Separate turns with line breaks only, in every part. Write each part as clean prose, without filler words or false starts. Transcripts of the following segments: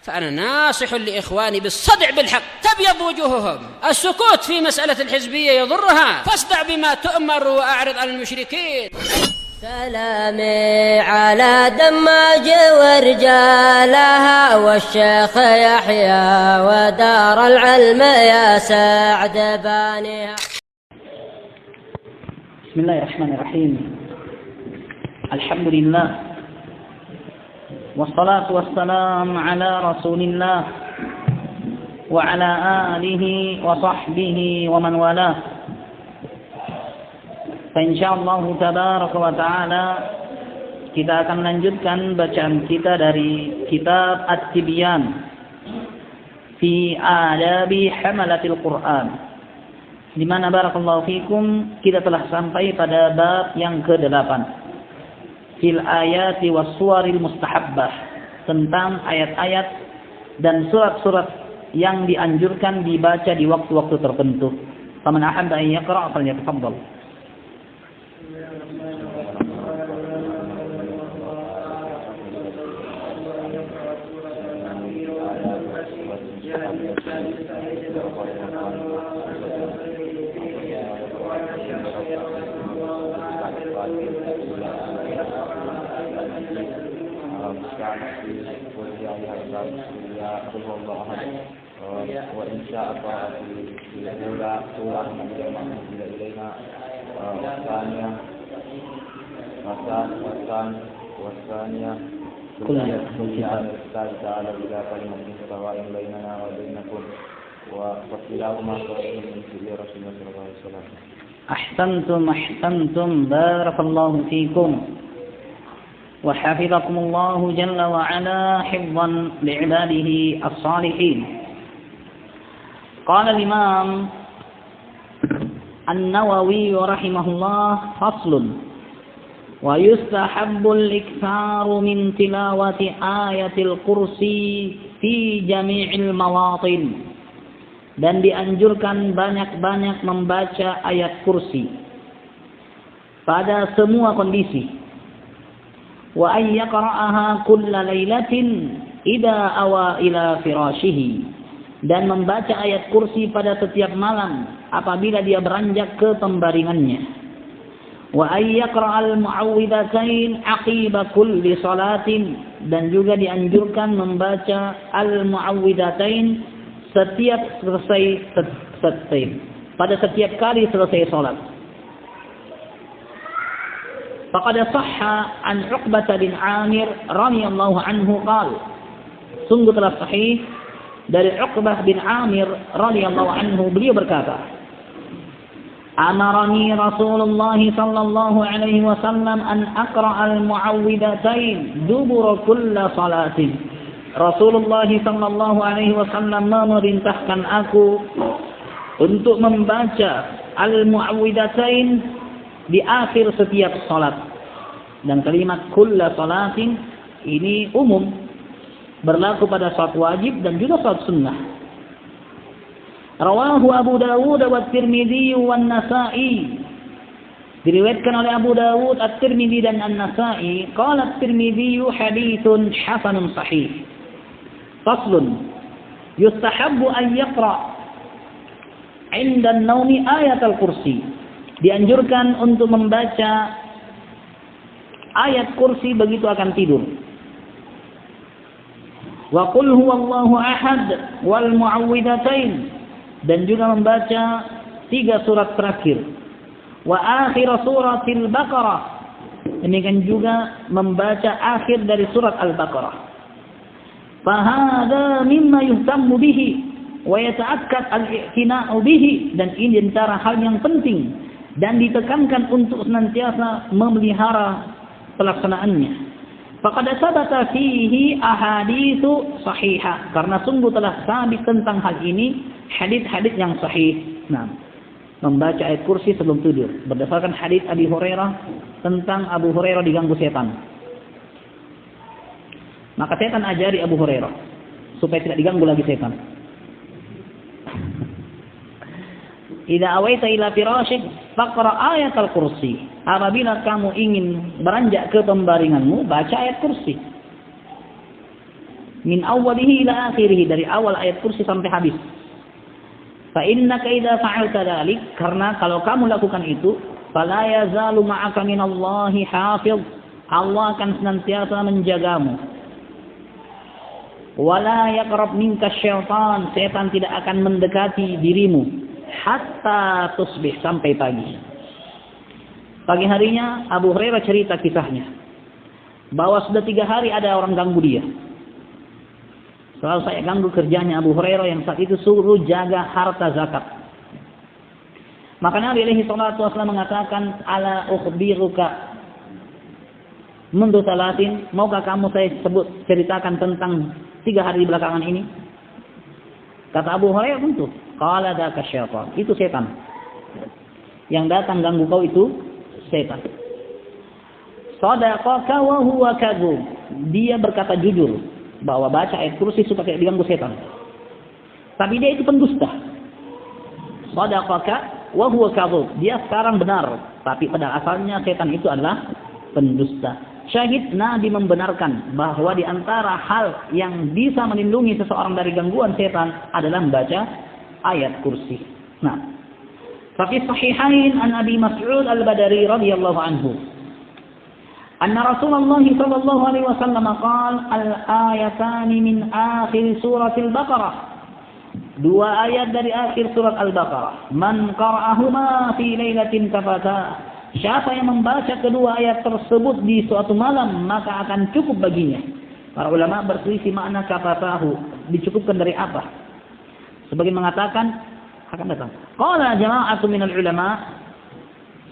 فأنا ناصح لإخواني بالصدع بالحق تبيض وجوههم. السكوت في مسألة الحزبية يضرها، فاصدع بما تؤمر وأعرض عن المشركين.
سلامي على دماج ورجالها والشيخ يحيى ودار العلم يا سعد بانيها.
بسم الله الرحمن الرحيم. الحمد لله والصلاة والسلام على رسول الله وعلى آله وصحبه ومن والاه. Insyaallah tabaraka wa taala kita akan lanjutkan bacaan kita dari kitab At-Tibyan fi Adabi Hamalatil Quran, di mana barakallahu fikum kita telah sampai pada bab yang ke-8 fil ayati was suwaril mustahabbah, tentang ayat-ayat dan surat-surat yang dianjurkan dibaca di waktu-waktu tertentu. Faman ahabba an yaqra' falyatafaddal.
وإن شاء الله في الأولى سورة من المعروف إلينا والثانية كل الله تعالى إلى كلمة سواء بيننا وبينكم وكلاهما صحيح من سيدنا رسول الله صلى الله عليه وسلم.
أحسنتم بارك الله فيكم وحفظكم الله جل وعلا حفظا لعباده الصالحين. قال الإمام النووي رحمه الله: فصل: ويستحب الإكثار من تلاوة آية الكرسي في جميع المواطن. Dan dianjurkan banyak-banyak membaca ayat kursi pada semua kondisi. Wa ay yaqra'aha kulla lailatin idza awa ila firashihi, dan membaca ayat kursi pada setiap malam apabila dia beranjak ke pembaringannya. Wa ay yaqra'al mu'awwidhatain aqiba kulli salatin, dan juga dianjurkan membaca al-mu'awwidhatain pada setiap kali selesai salat. Faqad sahha an Uqbah bin Amir radhiyallahu anhu qala, sungguh telah sahih dari Uqbah bin Amir radhiyallahu anhu, beliau berkata, amarani Rasulullah sallallahu alaihi wasallam an aqra al-mu'awwidhatain dubura kulli salatin. Rasulullah sallallahu alaihi wasallam memerintahkan aku untuk membaca al-mu'awwidhatain di akhir setiap salat. Dan kalimat kulla salatin ini umum, berlaku pada salat wajib dan juga salat sunnah. Rawahu Abu Dawud wa Tirmidzi wa An-Nasa'i. Diriwayatkan oleh Abu Dawud, At-Tirmidzi dan An-Nasa'i. Qala At-Tirmidzi haditsun hasanun sahih. Faslun: yustahabbu an yaqra' 'inda an-naumi ayat al-kursi. Dianjurkan untuk membaca ayat kursi begitu akan tidur. Wa qul huwallahu ahad wal mu'awwidhatain, dan juga membaca 3 surat terakhir. Wa akhir suratil Baqarah, demikian juga membaca akhir dari surat Al-Baqarah. Fahada mimma yuhtammu bihi wa yata'akkad al-i'tina'u bihi, dan ini antara hal yang penting dan ditekankan untuk senantiasa memelihara pelaksanaannya. Faqad sabata fihi ahaditsu sahihah, karena sungguh telah sabit tentang hal ini hadis-hadis yang sahih. Nah, membaca ayat kursi sebelum tidur berdasarkan hadis Abi Hurairah tentang Abu Hurairah diganggu setan. Maka setan ajari Abu Hurairah supaya tidak diganggu lagi setan. Idza awaita ila firashik faqra ayat al-kursi. Apabila kamu ingin beranjak ke pembaringanmu, baca ayat kursi. min awwalihi ila akhirih, dari awal ayat kursi sampai habis. Fa innaka idza fa'alta dzalik, karena kalau kamu lakukan itu, fala yazalu ma'aka minallahi hafiz, Allah akan senantiasa menjagamu. Wala yaqrab minka syaitan, setan tidak akan mendekati dirimu hatta tusbih, sampai pagi. Pagi harinya Abu Hurairah cerita kisahnya bahwa sudah 3 hari ada orang ganggu dia. Selalu saya ganggu kerjanya Abu Hurairah yang saat itu suruh jaga harta zakat. Maka Nabi alaihi salatu wasallam mengatakan, ala ukhbiruka mundu salatin, maukah kamu saya ceritakan tentang 3 hari belakangan ini? Kata Abu Hurairah, tentu. Qala dzaka syaitan, itu setan. Yang datang ganggu kau itu setan. Sadaqaka wa huwa kadzub, dia berkata jujur bahwa baca ayat kursi suka kayak diganggu setan. Tapi dia itu pendusta. Sadaqaka wa huwa kadzub, dia sekarang benar, tapi pada asalnya setan itu adalah pendusta. Syahid, Nabi membenarkan bahwa di antara hal yang bisa melindungi seseorang dari gangguan setan adalah membaca ayat kursi. Nah, fi sahihain an Abi Mas'ud Al-Badri radhiyallahu anhu, anna Rasulullah sallallahu alaihi wasallam qala al-ayatani min akhir suratil Baqarah, 2 ayat dari akhir surat Al-Baqarah, man qara'ahuma fi lailatin kafata, siapa yang membaca kedua ayat tersebut di suatu malam maka akan cukup baginya. Para ulama berselisih makna kafatahu, dicukupkan dari apa? Sebagian mengatakan akan datang. Qala jama'atu minal ulama,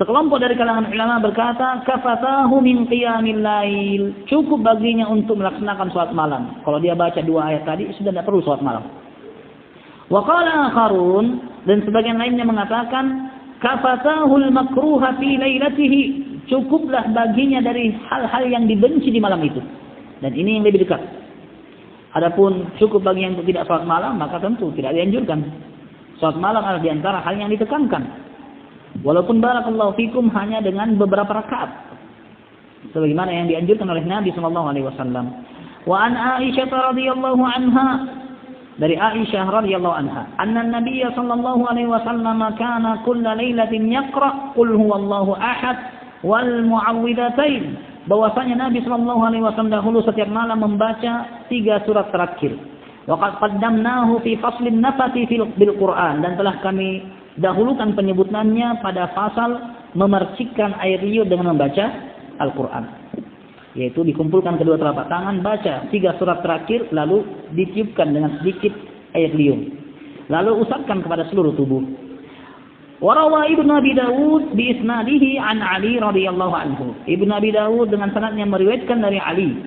sekelompok dari kalangan ulama berkata kafatahu min qiyamil lail, cukup baginya untuk melaksanakan salat malam. Kalau dia baca 2 ayat tadi sudah tidak perlu salat malam. Wa qala akharun, dan sebagian lainnya mengatakan kafatahul makruha fi lailatihi, cukuplah baginya dari hal-hal yang dibenci di malam itu. Dan ini yang lebih dekat. Adapun cukup bagi yang tidak salat malam, maka tentu tidak dianjurkan. Salat malam adalah di antara hal yang ditekankan. Walaupun barakallahu fikum hanya dengan beberapa rakaat, sebagaimana yang dianjurkan oleh Nabi sallallahu alaihi wasallam. Wa an Aisyah radhiyallahu anha, dari Aisyah radhiyallahu anha, anna Nabi sallallahu alaihi wasallam kana kulla lailatin yaqra qul huwallahu ahad wal muawwidhatain, bahwasanya Nabi sallallahu alaihi wasallam dahulu setiap malam membaca 3 surat terakhir. Wa qad qaddamnahu fi faslin nafati bil Quran, dan telah kami dahulukan penyebutannya pada fasal memercikkan air liur dengan membaca Al-Quran, yaitu dikumpulkan kedua telapak tangan, baca 3 surat terakhir, lalu ditiupkan dengan sedikit air liur, lalu usapkan kepada seluruh tubuh. Warawa Ibnu Abi Dawud bi isnadihi an Ali radhiyallahu anhu, Ibnu Abi Dawud dengan sanadnya meriwayatkan dari Ali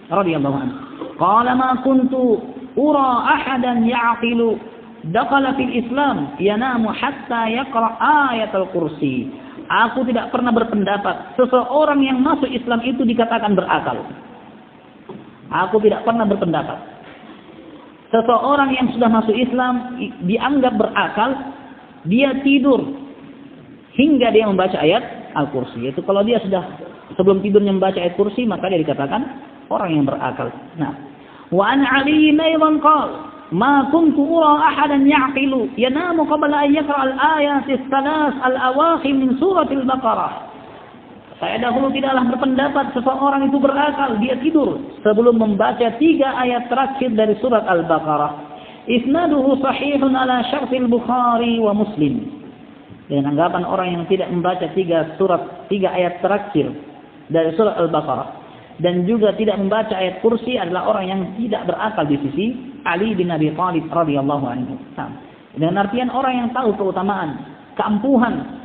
radhiyallahu anhu, qala ma kuntu ura ahadan ya'qilu dakhala fil Islam yanamu hatta yaqra ayatul kursi. Aku tidak pernah berpendapat seseorang yang masuk Islam itu dikatakan berakal. Aku tidak pernah berpendapat seseorang yang sudah masuk Islam dianggap berakal, dia tidur hingga dia membaca ayat Al-Kursi. Itu kalau dia sudah sebelum tidurnya membaca ayat kursi, maka dia dikatakan orang yang berakal. Nah, wa an Ali aidan qala ma kuntu ura ahadan ya'qilu yanamu qabla an yaqra al-ayat ats-tsalas al-awakhir min suratil Baqarah. Saya dahulu tidaklah berpendapat seseorang itu berakal, dia tidur sebelum membaca 3 ayat terakhir dari surat Al-Baqarah. Isnaduhu sahihun ala syartil Bukhari wa Muslim. Dengan anggapan orang yang tidak membaca 3 ayat terakhir dari surat Al-Baqarah dan juga tidak membaca ayat kursi adalah orang yang tidak berakal di sisi Ali bin Abi Thalib radhiyallahu anhu. Dengan artian orang yang tahu keutamaan, keampuhan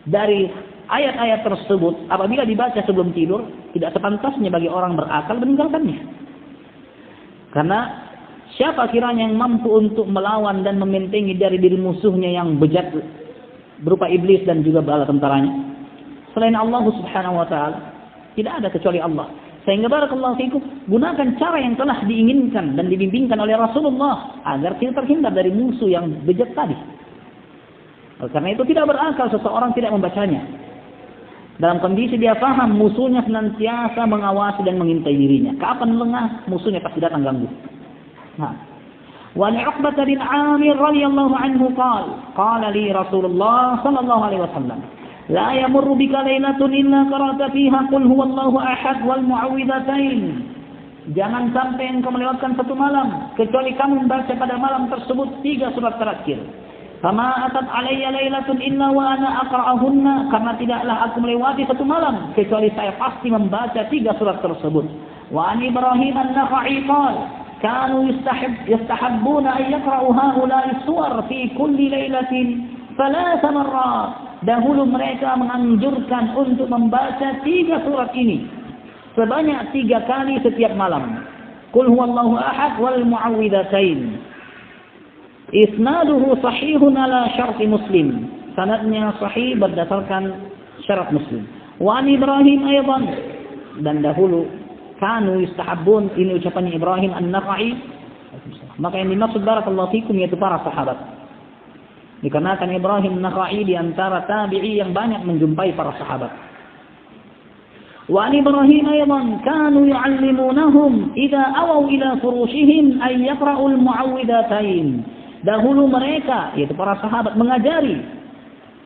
dari ayat-ayat tersebut apabila dibaca sebelum tidur, tidak sepantasnya bagi orang berakal meninggalkannya. Karena siapa kiranya yang mampu untuk melawan dan membentengi dari diri musuhnya yang bejat berupa iblis dan juga bala tentaranya selain Allah Subhanahu wa taala? Tidak ada kecuali Allah. Sehingga barakallahu fikum, gunakan cara yang telah diinginkan dan dibimbingkan oleh Rasulullah agar kita terhindar dari musuh yang bejat tadi. Karena itu tidak berakal seseorang tidak membacanya. Dalam kondisi dia paham musuhnya senantiasa mengawasi dan mengintai dirinya. Kapan lengah, musuhnya pasti datang ganggu. Nah, wa li 'Uqbah bin 'Amir radhiyallahu anhu qala li Rasulullah sallallahu alaihi wasallam, la yamurru bika lailatun illa qara'ta fiha qul huwallahu ahad wal mu'awwidhatain. Jangan sampai engkau melewatkan satu malam kecuali kamu membaca pada malam tersebut 3 surat terakhir. Fama atat alayya lailatun illa wa ana aqra'uhunna, karena tidaklah aku melewati satu malam kecuali saya pasti membaca 3 surat tersebut. Wa an Ibrahim an-Nakha'i qala kanu yastahibbuna an yaqra'u haula'i suwar fi kulli lailatin 3 marrat. Dahulu mereka menganjurkan untuk membaca 3 surat ini sebanyak 3 kali setiap malam. Qul huwallahu ahad wal mu'awwidhatain. Isnaduhu sahihun ala syarti Muslim. Sanadnya sahih berdasarkan syarat Muslim. Wa an Ibrahim aydan, dan dahulu kanu yustahabbun, ini ucapan Ibrahim an-Nakha'i. Maka yang dimaksud barakallahu fikum yaitu para sahabat. Dikarenakan Ibrahim an-Nakha'i di antara tabi'i yang banyak menjumpai para sahabat. Wa an Ibrahim aydan kanu yu'allimunahum idza awaw ila furushihim ay yaqra'ul mu'awwidhatain. Dahulu mereka, yaitu para sahabat, mengajari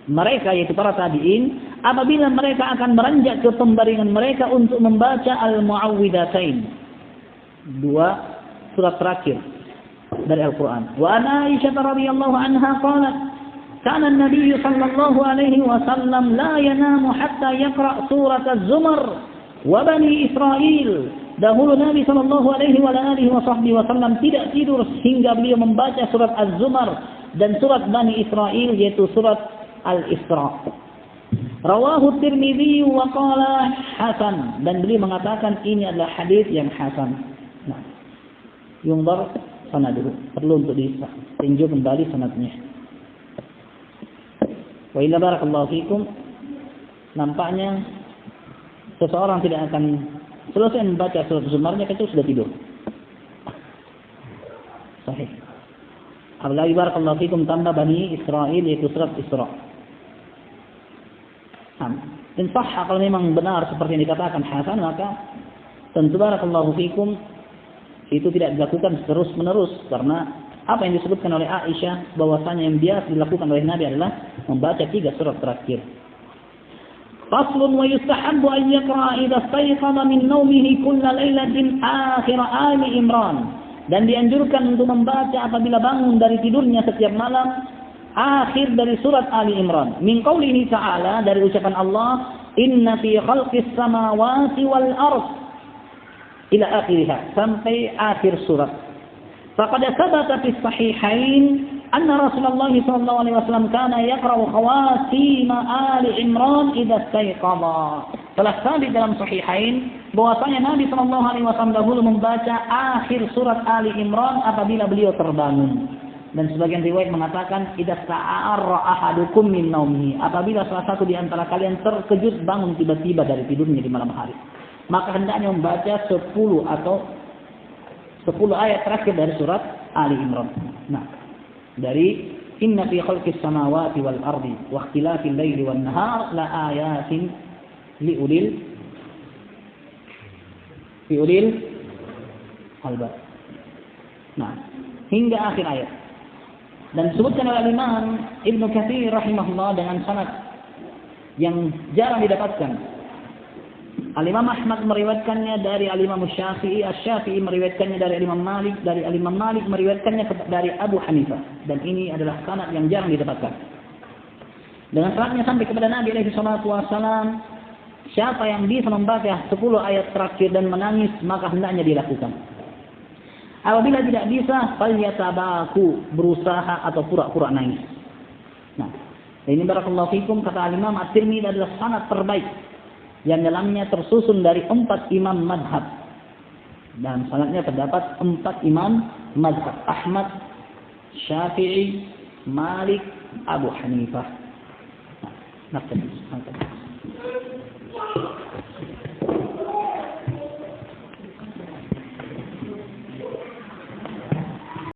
mereka, yaitu para tabi'in, apabila mereka akan beranjak ke pembaringan mereka untuk membaca al-mu'awwidhatain, 2 surat terakhir dari Al-Quran. Wa an Aisyah radhiyallahu anha qalat kana an-nabiy sallallahu alaihi wasallam la yanamu hatta yaqra' surat az-zumar wa bani Israil. Dahulu Nabi sallallahu alaihi wasallam tidak tidur hingga beliau membaca surat Az-Zumar dan surat Bani Israil, yaitu surat Al-Isra. Rawahu Tirmidzi wa qala hasan, dan beliau mengatakan ini adalah hadis yang hasan. Nah, yunzar sanaduhu, perlu untuk ditinjau kembali sanadnya. Wa illa barakallahu fikum, nampaknya seseorang tidak akan selesai membaca surat Zumarnya kecuali sudah tidur. Sahih. Apalagi barakallahu fikum tambah Bani Israil, yaitu surat Isra. Dan sahih, kalau memang benar seperti yang dikatakan hasan, maka tentu barakallahu fikum itu tidak dilakukan terus menerus, karena apa yang disebutkan oleh Aisyah bahwasanya yang biasa dilakukan oleh Nabi adalah membaca 3 surat terakhir. Faslun wa yustahabbu an yaqra'a idza istayqadha min nawmihi kulla lailatin akhir Ali Imran. Dan dianjurkan untuk membaca apabila bangun dari tidurnya setiap malam akhir dari surat Ali Imran. Min qaulihi ta'ala, dari ucapan Allah, inna fi khalqis samawati wal ard ila akhirih, sampai akhir surat. Faqad sabata fi sahihain anna Rasulullah sallallahu alaihi wasallam kana yaqra'u khawatim Ali Imran idza istayqadha. Telah sabit dalam sahihain bahwasanya Nabi sallallahu alaihi wasallam dahulu membaca akhir surat Ali Imran apabila beliau terbangun. Dan sebagian riwayat mengatakan idza sta'arra ahadukum min naumihi, apabila salah satu di antara kalian terkejut bangun tiba-tiba dari tidurnya di malam hari, maka hendaknya membaca 10 atau 10 ayat terakhir dari surat Ali Imran. Nah, dari inna fi khalqis samawati wal ardi wa ikhtilafil laili wan nahar la ayatin li ulil albab. Nah, hingga akhir ayat. Dan disebutkan oleh Imam Ibnu Katsir rahimahullah dengan sanad yang jarang didapatkan. Al-Imam Ahmad meriwayatkannya dari Al-Imam Syafi'i, Asy-Syafi'i meriwayatkannya dari Imam Malik, dari Al-Imam Malik meriwayatkannya dari Abu Hanifah, dan ini adalah sanad yang jarang didapatkan. Dengan sanadnya sampai kepada Nabi alaihi salatu wasallam, siapa yang bisa membaca 10 ayat terakhir dan menangis, maka hendaknya dilakukan. Apabila tidak bisa, falyatabaku, berusaha atau pura-pura nangis. Nah, ini barakallahu fikum, kata Al-Imam At-Tirmidzi adalah sanad terbaik yang dalamnya tersusun dari 4 imam madhab. Dan sanadnya terdapat 4 imam madhab: Ahmad, Syafi'i, Malik, Abu Hanifah. Nah,